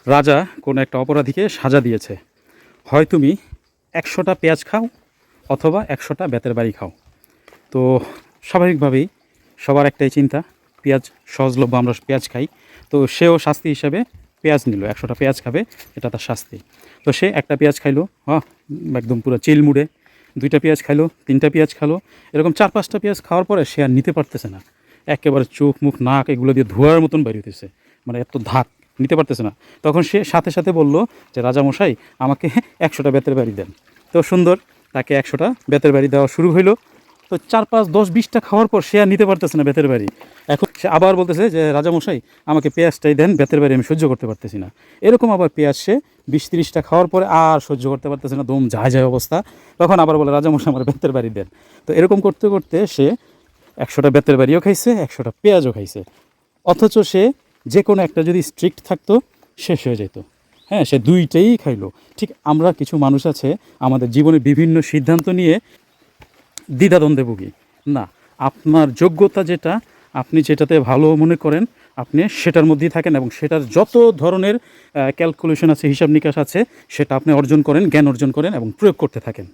রাজা কোনো একটা অপরাধীকে সাজা দিয়েছে, হয় তুমি 100টা পেঁয়াজ খাও অথবা 100টা বেতের বাড়ি খাও। তো স্বাভাবিকভাবেই সবার একটাই চিন্তা, পেঁয়াজ সহজলভ্য, আমরা পেঁয়াজ খাই। তো সেও শাস্তি হিসাবে পেঁয়াজ নিল, 100টা পেঁয়াজ খাবে, এটা তার শাস্তি। তো সে একটা পেঁয়াজ খাইলো, একদম পুরো চিল মুড়ে, 2টা পেঁয়াজ খাইলো, 3টা পেঁয়াজ খালো, এরকম 4-5টা পেঁয়াজ খাওয়ার পরে সে আর নিতে পারতেছে না। একেবারে চোখ মুখ নাক এগুলো দিয়ে ধোঁয়ার মতন বের হইতেছে, মানে এত ধাক, নিতে পারতেছে না। তখন সে সাথে সাথে বলল যে রাজামশাই আমাকে 100টা বেতের বাড়ি দেন। তো সুন্দর, তাকে 100টা বেতের বাড়ি দেওয়া শুরু হইলো। তো 4-5-10-20টা খাওয়ার পর সে আর নিতে পারতেছে না বেতের বাড়ি। এখন সে আবার বলতেছে যে রাজামশাই আমাকে পেঁয়াজটাই দেন, বেতের বাড়ি আমি সহ্য করতে পারতেছি না। এরকম আবার পেঁয়াজ সে 20-30টা খাওয়ার পরে আর সহ্য করতে পারতেছে না, দম যায় যায় অবস্থা। তখন আবার বলে রাজামশাই আমার বেতের বাড়ি দেন। তো এরকম করতে করতে সে 100টা বেতের বাড়িও খাইছে, 100টা পেঁয়াজও খাইছে। অথচ সে যে কোনো একটা যদি স্ট্রিক্ট থাকতো, শেষ হয়ে যেত। হ্যাঁ, সে 2টাই খাইলো। ঠিক আমরা কিছু মানুষ আছে আমাদের জীবনে বিভিন্ন সিদ্ধান্ত নিয়ে দ্বিধাদ্বন্দ্বে ভুগি। না, আপনার যোগ্যতা যেটা, আপনি যেটাতে ভালো মনে করেন, আপনি সেটার মধ্যেই থাকেন এবং সেটার যত ধরনের ক্যালকুলেশন আছে, হিসাব নিকাশ আছে, সেটা আপনি অর্জন করেন, জ্ঞান অর্জন করেন এবং প্রয়োগ করতে থাকেন।